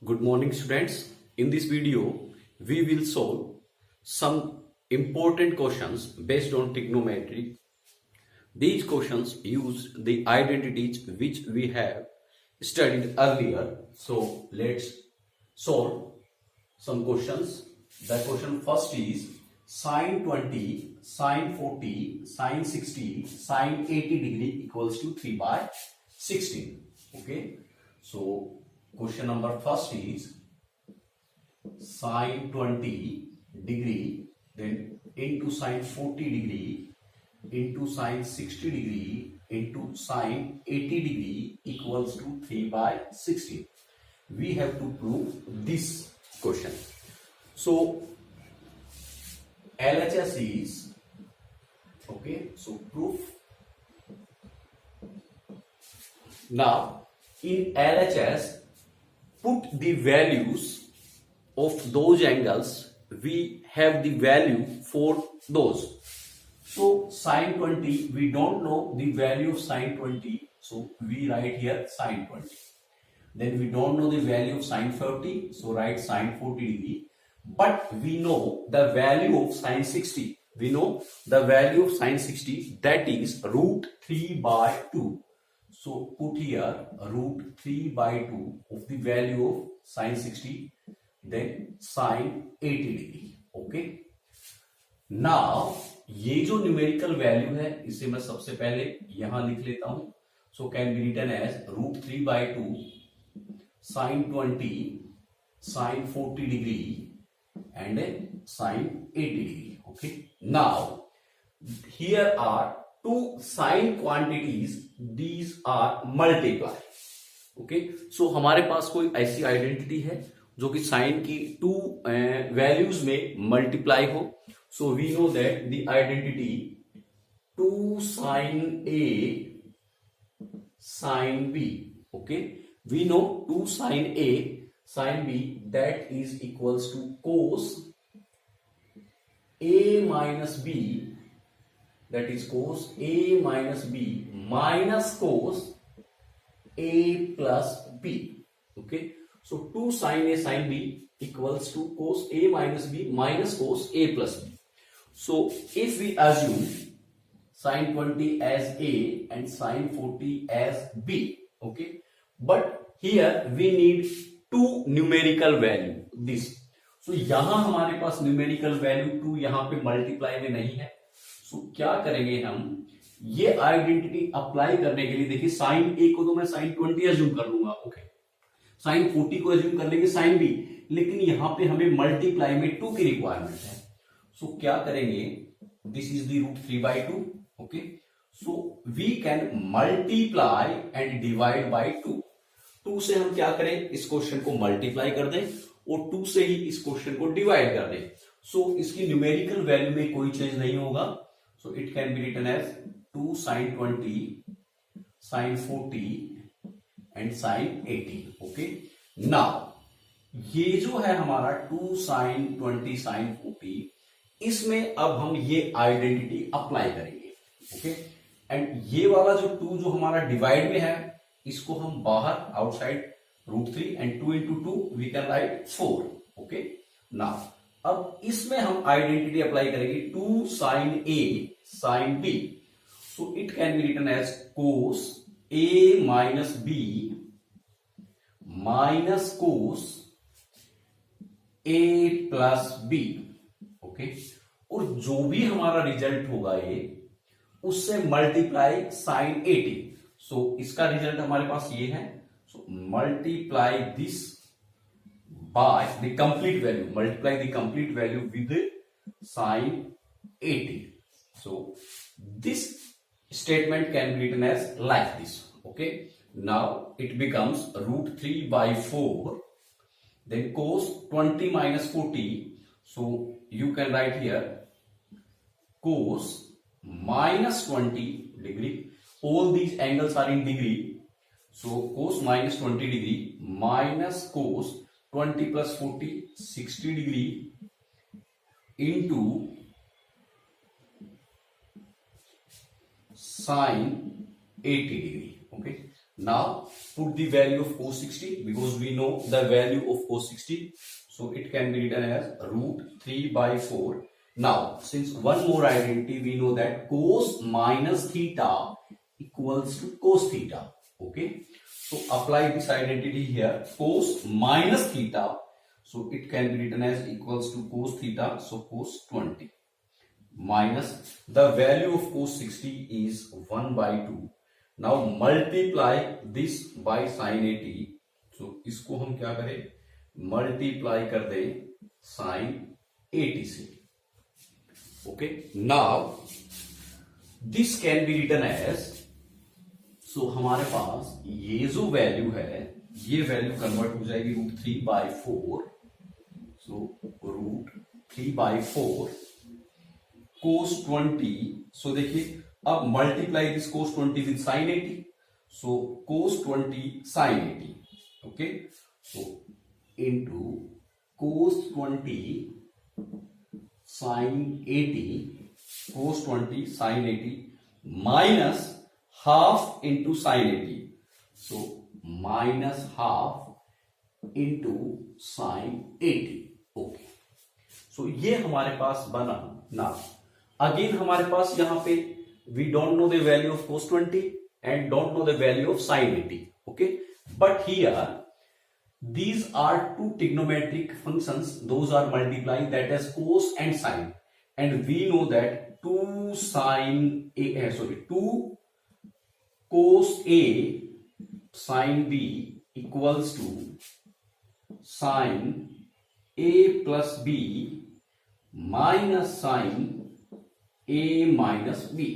Good morning, students. In this video, we will solve some important questions based on trigonometry. These questions use the identities which we have studied earlier. So let's solve some questions. The question first is sine 20, sine 40, sine 60, sine 80 degree equals to 3 by 16. Okay. So question number first is sine 20 degree then into sine 40 degree into sine 60 degree into sine 80 degree equals to 3 by 16. We have to prove this question. So LHS is okay. So proof. Now in LHS, put the values of those angles. We have the value for those. So sine 20, we don't know the value of sine 20. So we write here sine 20. Then we don't know the value of sine 40. So write sine 40 degree. But we know the value of sine 60. We know the value of sine 60, that is root 3 by 2. So put here root 3 by 2 of the value of sine 60, then sine 80 degree. Okay. Now ये जो numerical value है इसे मैं सबसे पहले यहां लिख लेता हूं. So can be written as root 3 by 2 sine 20 sine 40 degree and sine 80 degree. Okay. Now here are two sine quantities, these are multiply. Okay, so हमारे पास कोई ऐसी आइडेंटिटी है जो कि साइन की टू वैल्यूज में मल्टीप्लाई हो. So we know that the identity 2 sin A sin B. Okay, we know 2 sin A sin B, that is equals to cos A minus B, that is cos A minus B minus cos A plus B. Okay, so 2 sin A sin B equals to cos A minus B minus cos A plus B. So if we assume sin 20 as A and sin 40 as B, okay, but here we need two numerical value this. So यहां हमारे पास numerical value 2 यहां पे multiply में नहीं है. तो क्या करेंगे हम, ये आइडेंटिटी अप्लाई करने के लिए देखिए साइन ए को तो मैं साइन 20 एज्यूम कर लूंगा. ओके, साइन 40 को एज्यूम कर लेंगे साइन बी, लेकिन यहां पे हमें मल्टीप्लाई में 2 की रिक्वायरमेंट है. सो क्या करेंगे, this is the root 3 by 2. Okay, so we can multiply and divide by 2. 2 से हम क्या करें, इस क्वेश्चन को मल्टीप्लाई कर दें और 2 से ही इस क्वेश्चन को डिवाइड कर दें. सो इसकी न्यूमेरिकल वैल्यू में कोई चेंज नहीं होगा. So it can be written as 2 sin 20, sin 40 and sin 80. Okay. Now ये जो है हमारा 2 sin 20 sin 40, इसमें अब हम ये आइडेंटिटी अप्लाई करेंगे. ओके, एंड ये वाला जो 2 जो हमारा डिवाइड में है इसको हम बाहर outside root 3 and 2 into 2 we can write 4. Okay. Now अब इसमें हम आइडेंटिटी अप्लाई करेंगे 2 sin A sin B. So it can be written as cos A minus B minus cos A plus B. Okay, और जो भी हमारा result होगा ये उससे मल्टीप्लाई sin 80. सो इसका रिजल्ट हमारे पास ये है. So multiply this by the complete value, multiply the complete value with sin 80. So this statement can be written as like this. Okay, now it becomes root 3 by 4, then cos 20 minus 40. So you can write here cos minus 20 degree. All these angles are in degree. So cos minus 20 degree minus cos 20 plus 40 60 degree into sin 80 degree. Okay, Now put the value of cos 60 because we know the value of cos 60. So it can be written as root 3 by 4. Now since one more identity, we know that cos minus theta equals to cos theta. Okay. So apply this identity here, cos minus theta. So it can be written as equals to cos theta. So cos 20 minus the value of cos 60 is 1 by 2. Now multiply this by sin 80. So इसको हम क्या करें, multiply कर दें sin 80 से. Okay. Now this can be written as, so हमारे पास ये जो वैल्यू है, ये वैल्यू कन्वर्ट हो जाएगी root 3 by 4. So root 3 by 4 cos 20. So देखिए अब multiply this cos 20 with sine 80. So cos 20 sine 80. Okay. So into cos 20 sine 80, cos 20 sine 80 minus half into sine 80. So minus half into sine 80. Okay. So ये हमारे पास बना. ना again हमारे पास यहां पे we don't know the value of cos 20 and don't know the value of sin 80. Okay. But here these are two trigonometric functions, those are multiplied, that is cos and sin, and we know that 2 cos A sin B equals to sin A plus B minus sin A minus B.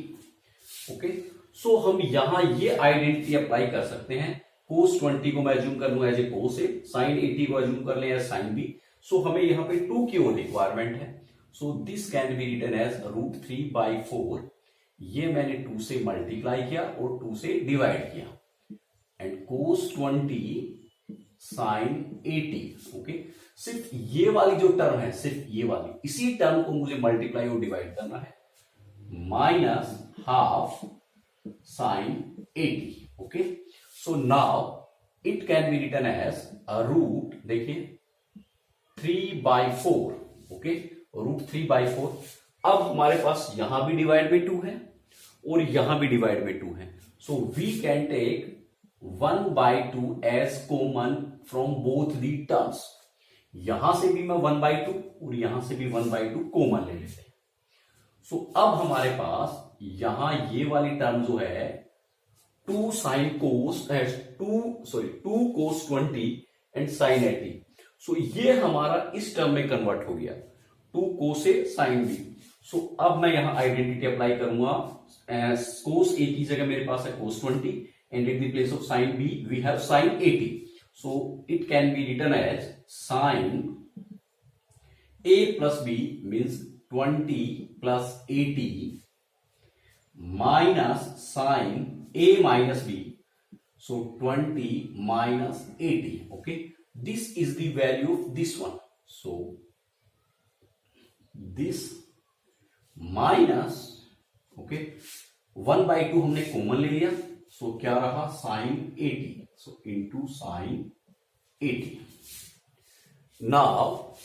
Okay. So हम यहां ये identity apply कर सकते हैं. cos 20 को मैं assume कर लूं as A cos A, sin 80 को एज्यूम कर लें एज sin B. सो हमें यहां पे 2 की और रिक्वायरमेंट है. So this can be written as root 3 by 4. ये मैंने 2 से मल्टीप्लाई किया और 2 से डिवाइड किया. And cos 20 sin 80. ओके. सिर्फ ये वाली जो टर्म है, सिर्फ ये वाली, इसी टर्म को मुझे मल्टीप्लाई और डिवाइड करना है. Minus half sine 80. Okay. So now it can be written as root, देखिए 3 बाई 4. ओके. Root 3 by 4. अब हमारे पास यहां भी डिवाइड बाई 2 है और यहां भी डिवाइड बाई 2 है. So we can take 1 by 2 as common from both the terms. यहां से भी मैं 1 बाई 2 और यहां से भी 1 बाई 2 कॉमन ले लेते हैं. सो अब हमारे पास यहां ये वाली टर्म जो है 2 sine cos 2 cos 20 and sine 80. So ये हमारा इस टर्म में कन्वर्ट हो गया 2 कोस ए साइन बी. सो अब मैं यहां आइडेंटिटी अप्लाई करूंगा. कोस ए की जगह मेरे पास है cos 20 and in the place of sine B we have sine 80. So it can be written as sine A plus B means 20 plus 80 minus sin A minus B. So 20 minus 80. Okay. This is the value of this one. So this minus, okay, 1 by 2 हमने common ले लिया. So क्या रहा, sin 80. So into sin 80. Now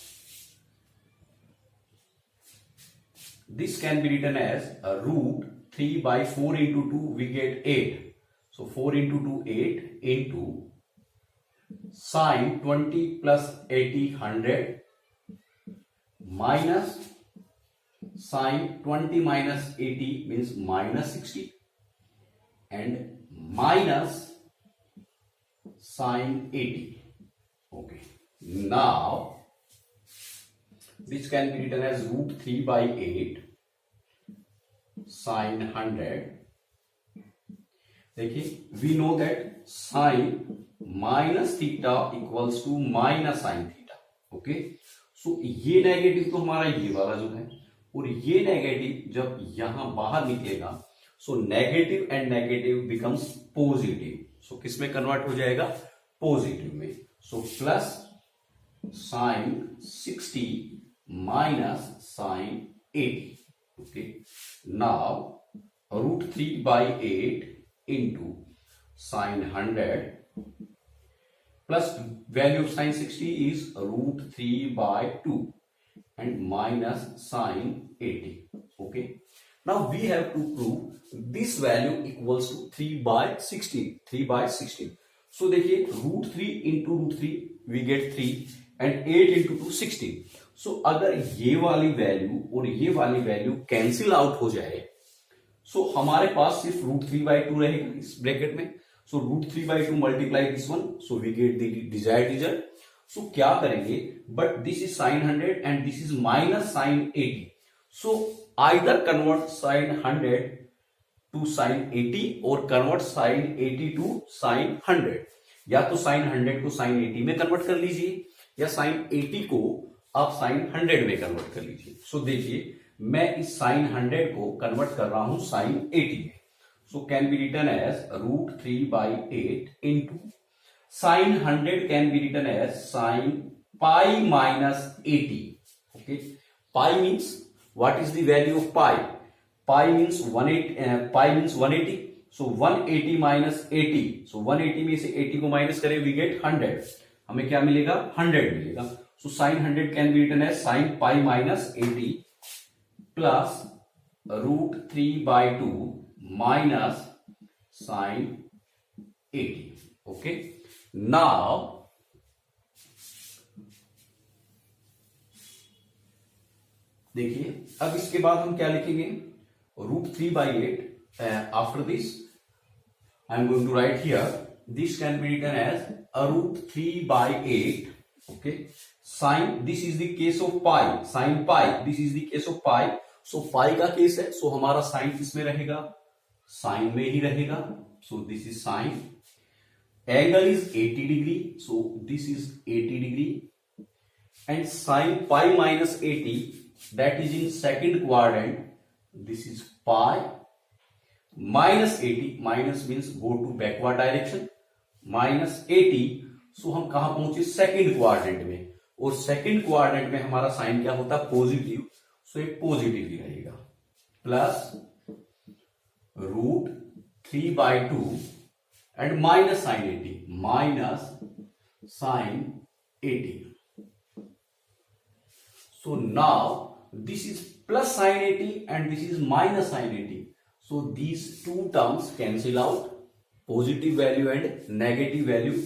this can be written as a root 3 by 4 into 2 we get 8. So 4 into 2 8 into sin 20 plus 80 100 minus sin 20 minus 80 means minus 60 and minus sin 80. Okay. Now this can be written as root 3 by 8 sin 100. देखिए we know that sin minus theta equals to minus sin theta. Okay. So ये negative तो हमारा ये वाला जो है और ये नेगेटिव जब यहां बाहर निकलेगा so negative and negative becomes positive. So किस में कन्वर्ट हो जाएगा, पॉजिटिव में. So plus sine 60 minus sin 80. Okay. Now root 3 by 8 into sin 100 plus value of sin 60 is root 3 by 2 and minus sin 80. Okay, now we have to prove this value equals to 3 by 16. 3 by 16. So देखिए root 3 into root 3 we get 3 and 8 into 2 16. So अगर ये वाली value और ये वाली value cancel out हो जाए, सो हमारे पास सिर्फ रूट 3 by 2 रहेगा इस ब्रैकेट में. So root 3 by 2 multiply this one, so we get the desired result. So क्या करेंगे, but this is sin 100 and this is minus sin 80. So either convert sin 100 to sin 80 और convert sin 80 to sin 100. या तो sin 100 को sin 80 में convert कर लीजिए या sin 80 को आप sin 100 में कन्वर्ट कर लीजिए. सो देखिए मैं इस sin 100 को कन्वर्ट कर रहा हूं sin 80 में. So can be written as root 3 by 8 into sin 100 can be written as sin pi minus 80. Okay, pi means what is the value of pi? Pi means 180. Pi means 180. So 180 minus 80. So 180 में से 80 को minus करें we get 100. हमें क्या मिलेगा? 100 मिलेगा. So sin 100 can be written as sin pi minus 80 plus root 3 by 2 minus sin 80. Okay. Now देखिए अब इसके बाद हम क्या लिखेंगे, root 3 by 8. After this I am going to write here this can be written as a root 3 by 8. Okay, sin this is the case of pi, sin pi this is the case of pi. So pi का case है, so हमारा sin किसमें रहेगा, sin में ही रहेगा. So this is sin. Angle is 80 degree, so this is 80 degree, and sin pi minus 80 that is in second quadrant. This is pi minus 80. Minus means go to backward direction. Minus 80. So हम कहां पहुंचे, second quadrant में, और second quadrant में हमारा sign क्या होता है, पॉजिटिव. सो ये पॉजिटिव ही रहेगा. Plus root 3 by 2 and minus sin 80, minus sin 80. So now this is plus sin 80 and this is minus sin 80. So these two terms cancel out, positive value and negative value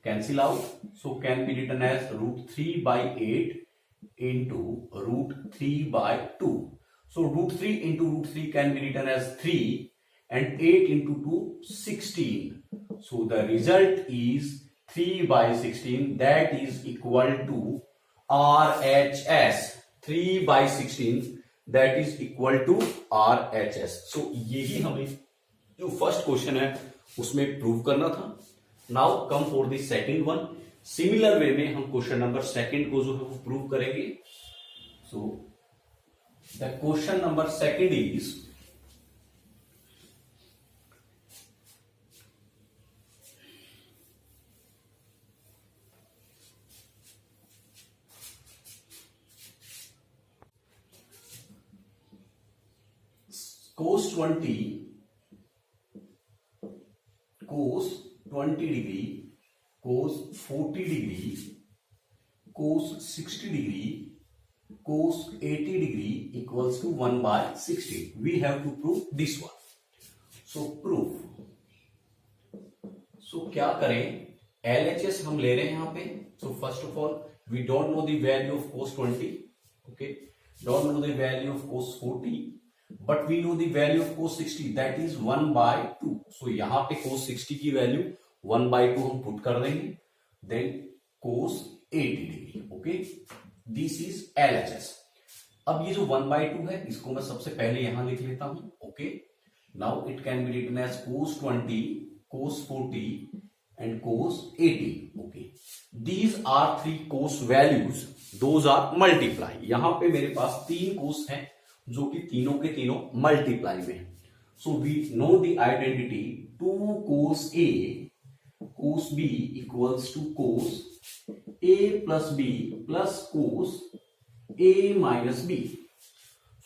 cancel out. So can be written as root 3 by 8 into root 3 by 2. So root 3 into root 3 can be written as 3 and 8 into 2 16. So the result is 3 by 16, that is equal to RHS. 3 by 16 that is equal to RHS. So यही हमें जो first question है उसमें prove करना था. Now come for the second one. Similar way में हम question number second को जो है वो प्रूव करेंगे. So the question number second is cos 20 degree, cos 40 degree, cos 60 degree, cos 80 degree equals to 1 by 60. We have to prove this one. So proof. So क्या करें, LHS हम ले रहे हैं यहाँ पे. So first of all we don't know the value of cos 20. Okay, don't know the value of cos 40. But we know the value of cos 60, that is 1 by 2. So यहाँ पे cos 60 की value 1 by 2 हम put कर देंगे. Then cos 80 degree. Okay, this is LHS. अब ये जो 1 by 2 है इसको मैं सबसे पहले यहां लिख लेता हूं. Okay, now it can be written as cos 20, cos 40 and cos 80. Okay, these are three cos values, those are multiply. यहां पे मेरे पास तीन cos हैं जो कि तीनों के तीनों मल्टीप्लाई में. So we know the identity 2 cos A cos B equals to cos A plus B plus cos A minus B.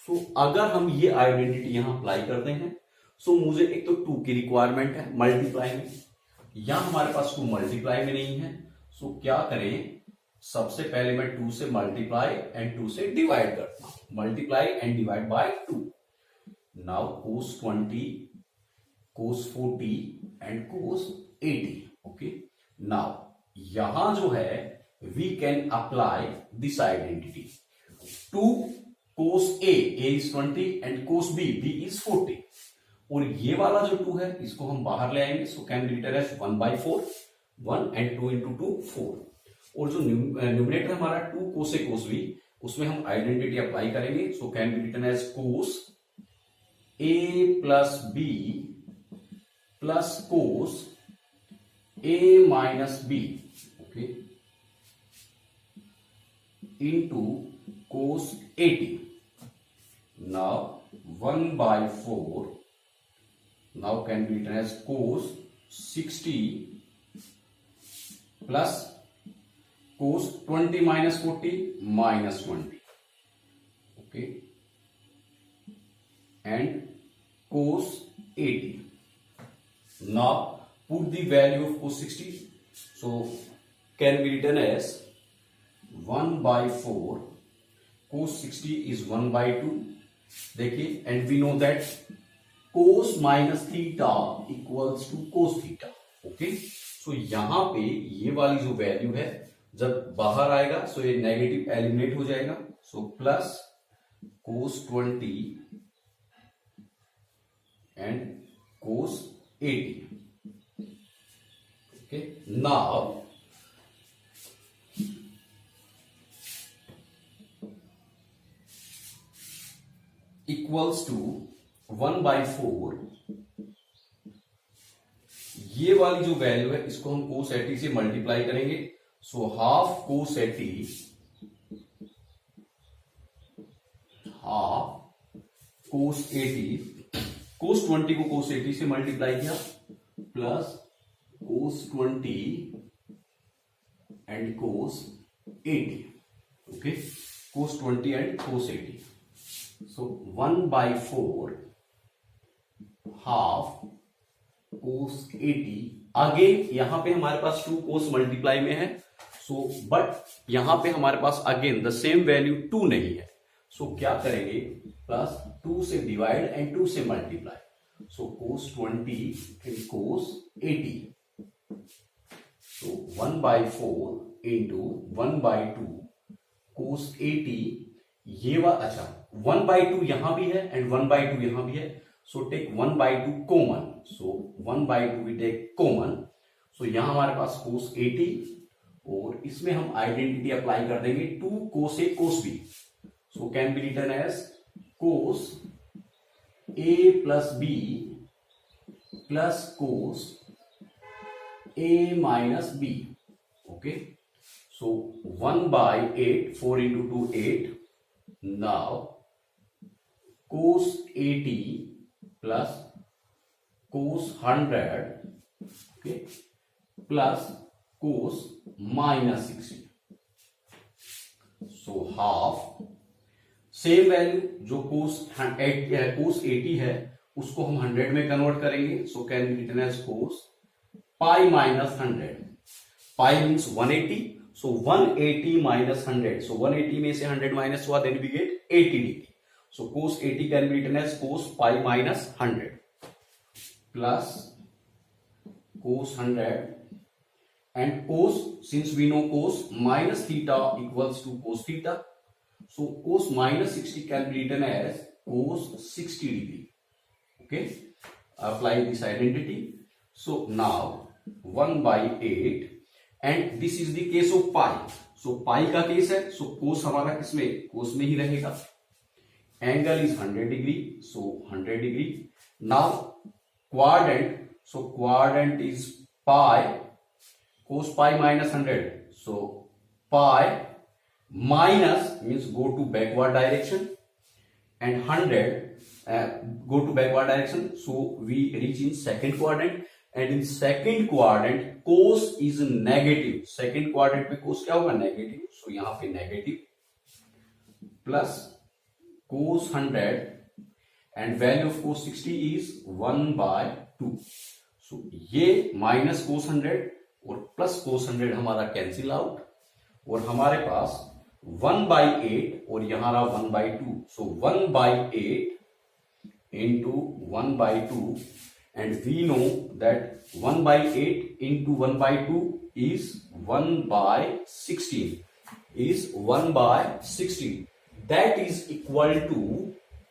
सो अगर हम ये आइडेंटिटी यहां अप्लाई करते हैं, सो मुझे एक तो 2 की रिक्वायरमेंट है मल्टीप्लाई में, यहां हमारे पास 2 मल्टीप्लाई में नहीं है, सो क्या करें, सबसे पहले मैं 2 से मल्टीप्लाई एंड 2 से डिवाइड करता हूं, multiply and divide by 2। Now cos 20, cos 40 and cos 80। Okay, now यहां जो है we can apply this identity. 2 cos A is 20 and cos B is 40। और ये वाला जो 2 है इसको हम बाहर ले आएंगे, so can be written as 1/4, 1 and 2 into 2 4। और जो न्यूमरेटर हमारा 2 cos A cos B, उसमें हम आइडेंटिटी अप्लाई करेंगे, so can be written as cos A plus B plus cos A minus B, okay, into cos 80। now 1/4 now can be written as cos 60 plus cos 20 minus 40 minus 20, okay, and cos 80। now put the value of cos 60, so can be written as 1/4 cos 60 is 1/2। देखिए, and we know that cos minus theta equals to cos theta. Okay, so यहां पे ये वाली जो value है जब बाहर आएगा सो ये नेगेटिव एलिमिनेट हो जाएगा, so plus cos 20 and cos 80। Okay, now equals to 1/4, ये वाली जो वैल्यू है इसको हम cos 80 से मल्टीप्लाई करेंगे, so half cos 80, half cos 80, cos 20 को cos 80 से मल्टीप्लाई किया, plus cos 20 and cos 80, okay, cos 20 and cos 80। so 1/4 half cos 80। Again यहां पे हमारे पास 2 cos मल्टीप्लाई में है, सो बट यहां पे हमारे पास अगेन द सेम वैल्यू 2 नहीं है, सो क्या करेंगे, प्लस 2 से डिवाइड एंड 2 से multiply, so cos 20 and cos 80। so 1/4 into 1/2 cos 80, ये वाला, अच्छा 1/2 यहां भी है एंड 1/2 यहां भी है, so take 1/2 common, so 1/2 we take common, so यहां हमारे पास cos 80 और इसमें हम आइडेंटिटी अप्लाई कर देंगे 2 cos A cos B, so can be written as cos A plus B plus cos A minus B, okay, so 1/8, 4 into 2 8। now cos 80 plus cos 100, okay, plus cos minus 60, so half same value जो cos 80 है उसको हम 100 में convert करेंगे, so can be written as cos pi minus 100, pi means 180, so 180 minus 100, so 180 में से 100 minus हुआ, then we get 80 degree, so cos 80 can be written as cos pi minus 100 plus cos 100 and cos, since we know cos minus theta equals to cos theta, so cos minus 60 can be written as cos 60 degree, okay, apply this identity, so now 1/8 and this is the case of pi, so pi का case है, सो कोस हमारा किसमें, कोस में ही रहेगा, angle is 100 degree, so 100 degree. Now quadrant, so quadrant is pi, cos pi minus 100, so pi minus means go to backward direction and 100 go to backward direction, so we reach in second quadrant, and in second quadrant cos is negative, second quadrant पे cos क्या होगा, negative, so यहां पे negative plus cos 100 and value of cos 60 is 1/2, सो ये minus cos 100 और plus cos 100 हमारा cancel out, और हमारे पास 1/8 और यहां रहा 1/2, सो 1/8 into 1/2, and we know that 1/8 into 1/2 is 1/16, is 1/16. That is equal to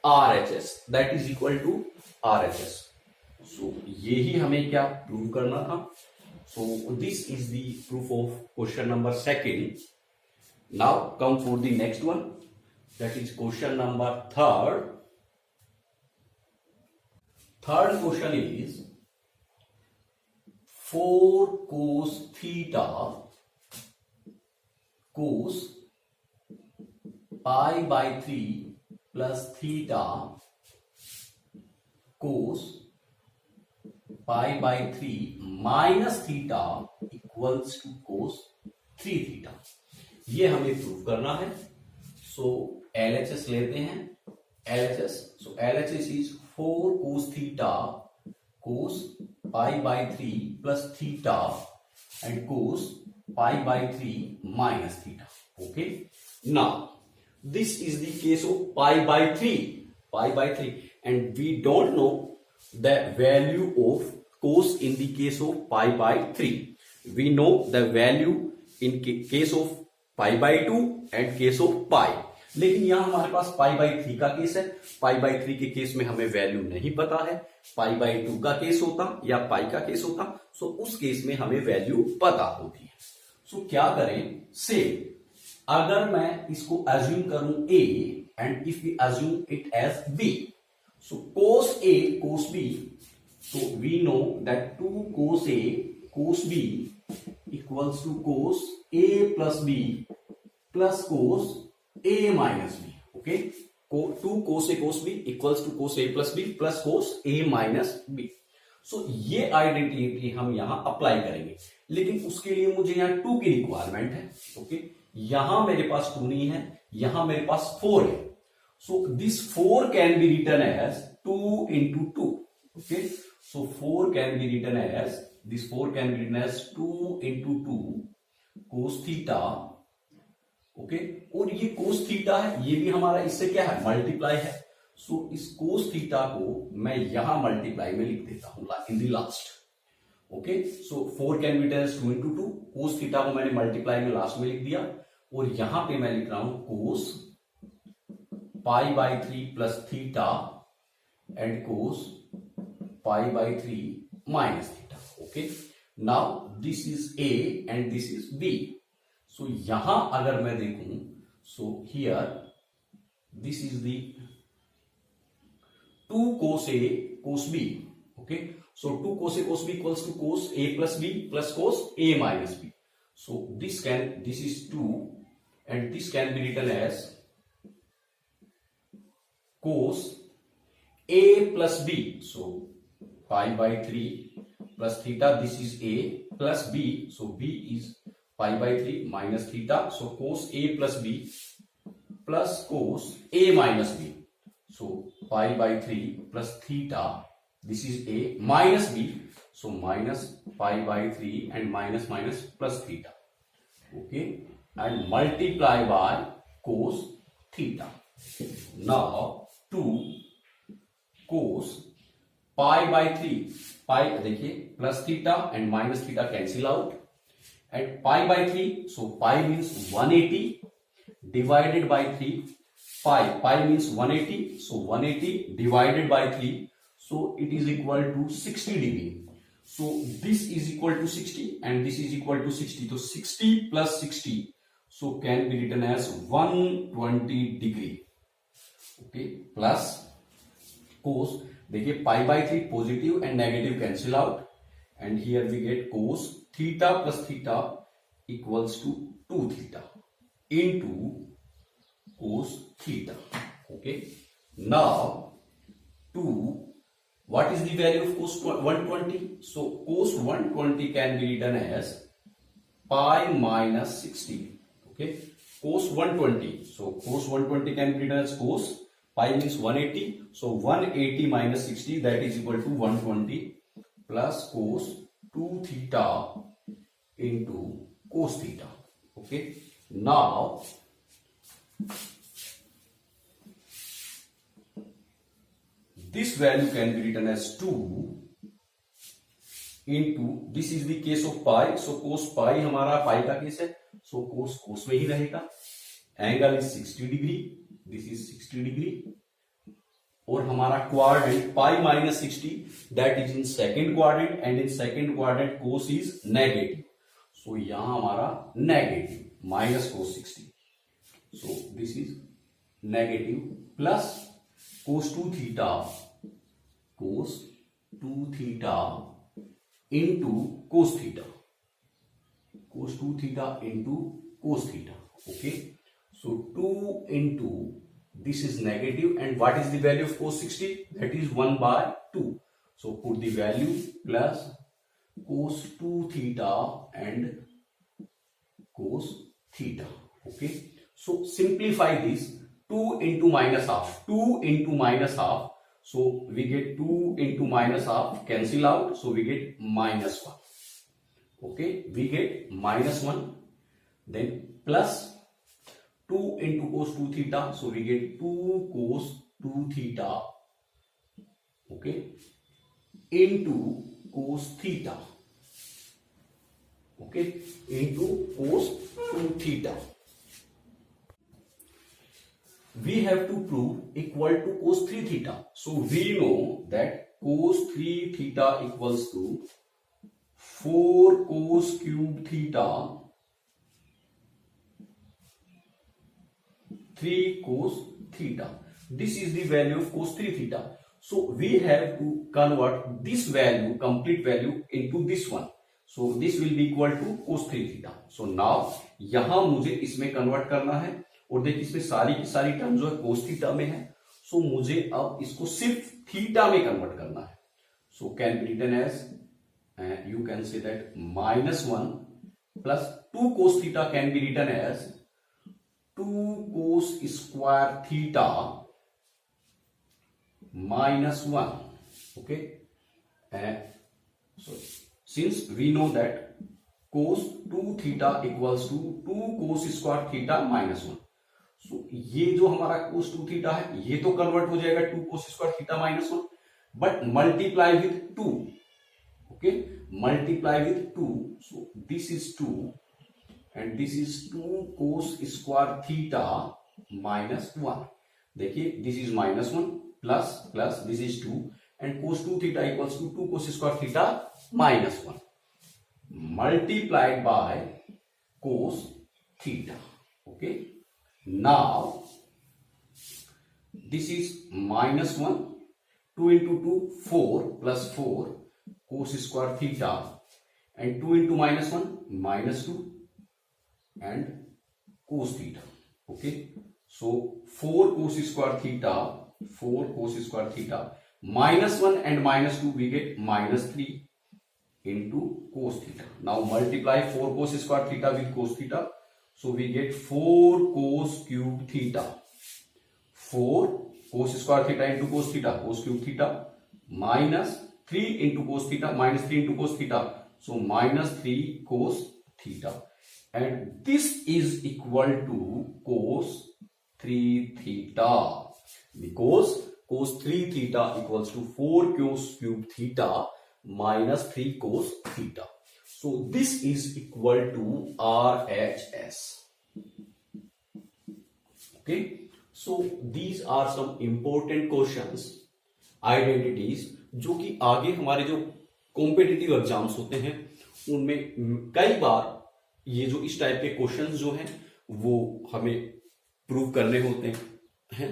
RHS. That is equal to RHS. So यही हमें क्या प्रूव करना था. So this is the proof of question number 2. Now come for the next one. That is question number 3. Third question is 4 cos theta cos pi by 3 plus theta cos pi by 3 minus theta equals to cos 3 theta. ये हमें prove करना है. सो LHS लेते हैं. LHS, so LHS is 4 cos theta cos pi by 3 plus theta and cos pi by 3 minus theta. Okay, now this is the case of pi by 3, and we don't know the value of cos in the case of pi by 3. We know the value in case of pi by 2 and case of pi. लेकिन यहां हमारे पास पाई by 3 का case है. पाई by 3 के case में हमें value नहीं पता है. पाई बाई 2 का केस होता या पाई का केस होता, सो उस केस में हमें वैल्यू पता होती है. सो क्या करें, से अगर मैं इसको एज्यूम करूं a and if we assume it as b, सो cos a cos b, so we know that 2 cos a cos b equals to cos a plus b plus cos a minus b. Okay, 2 cos a cos b equals to cos a plus b plus cos a minus b. so ये identity हम यहां apply करेंगे, लेकिन उसके लिए मुझे यहां 2 की रिक्वायरमेंट है. ओके, यहां मेरे पास 2 नहीं है, यहां मेरे पास 4 है. So this 4 can be written as 2 into 2. Okay, so 4 can be written as, this 4 can be written as 2 into 2 cos theta. Okay, और ये कोस थीटा है, ये भी हमारा इससे क्या है, मल्टीप्लाई है. सो इस कोस थीटा को मैं यहां मल्टीप्लाई में लिख देता हूं in the last. Okay, so 4 can be written as 2 into 2. Cos theta को मैंने मल्टीप्लाई में लास्ट में लिख दिया, और यहां पे मैं लिख रहा हूं cos pi by 3 plus theta and cos pi by 3 minus theta. Okay, now this is A and this is B. So यहां अगर मैं देखूं, so here this is the 2 cos a cos b. Okay, so 2 cos a cos b equals to cos a plus b plus cos a minus b. so this is 2 and this can be written as cos a plus b. so pi by 3 plus theta, this is a plus b, so b is pi by 3 minus theta, so cos a plus b plus cos a minus b. so pi by 3 plus theta, this is a minus b, so minus pi by 3 and minus plus theta. Okay, and multiply by cos theta. Now 2 cos pi by 3, pi देखिए plus theta and minus theta cancel out, at pi by 3, so pi means 180 divided by 3. Pi means 180, so 180 divided by 3, so it is equal to 60 degree. So this is equal to 60 and this is equal to 60, so 60 plus 60, so can be written as 120 degree. Okay, plus cos, देखिए पाई by 3 positive and negative cancel out, and here we get cos theta plus theta equals to 2 theta into cos theta. Okay, now 2, what is the value of cos 120? So cos 120 can be written as pi minus 60. Okay, cos 120, so cos 120 can be written as cos, pi means 180, so 180 minus 60, that is equal to 120, plus cos 2 theta into cos theta. Okay, now this value can be written as 2 into, this is the case of pi, so cos pi हमारा पाई का case है, so cos में ही रहेगा. Angle is 60 degree, this is 60 degree, और हमारा quadrant pi minus 60, that is in second quadrant, and in second quadrant cos is negative, so यहां हमारा negative minus cos 60, so this is negative plus cos 2 theta into cos theta, cos 2 theta into cos theta. Okay, so 2 into, this is negative, and what is the value of cos 60? That is 1 by 2. So put the value plus cos 2 theta and cos theta. Okay, so simplify this. 2 into minus half, 2 into minus half, so we get 2 into minus half, cancel out, so we get minus 1. Okay, we get minus 1, then plus 2 into cos 2 theta, so we get 2 cos 2 theta, okay, into cos theta, okay, into cos 2 theta. We have to prove equal to cos 3 theta. So we know that cos 3 theta equals to 4 cos cube theta 3 cos theta. This is the value of cos 3 theta. So we have to convert this value, complete value, into this one. So this will be equal to cos 3 theta. So now यहां मुझे इसमें convert करना है, और देखिए इसमें सारी की सारी टर्म जो है कोस थीटा में है, सो मुझे अब इसको सिर्फ थीटा में कन्वर्ट करना है. So can be written as, you can say that -1 plus 2 cos theta can be written as 2 cos square theta -1. Okay, so since we know that cos 2 theta equals to 2 cos square theta -1, so ये जो हमारा cos 2 theta है ये तो convert हो जाएगा 2 cos square theta -1, but multiply with 2. Okay, multiply with 2, so this is 2 and this is 2 cos square theta -1. देखिए this is -1 plus this is 2 and cos 2 theta equals to 2 cos square theta -1 multiplied by cos theta. Okay, now this is -1, 2 into 2 4 plus 4 cos square theta, and 2 into -1 -2 and cos theta. Okay, so 4 cos square theta, 4 cos square theta, -1 and -2 we get -3 into cos theta. Now multiply 4 cos square theta with cos theta, so we get 4 cos cube theta. 4 cos square theta into cos theta, cos cube theta, minus 3 into cos theta, minus 3 into cos theta, so minus 3 cos theta, and this is equal to cos 3 theta, because cos 3 theta equals to 4 cos cube theta minus 3 cos theta. So this is equal to RHS. Okay, so these are some important questions, identities, जो कि आगे हमारे जो competitive exams होते हैं उनमें कई बार ये जो इस टाइप के क्वेश्चंस जो हैं वो हमें प्रूव करने होते हैं.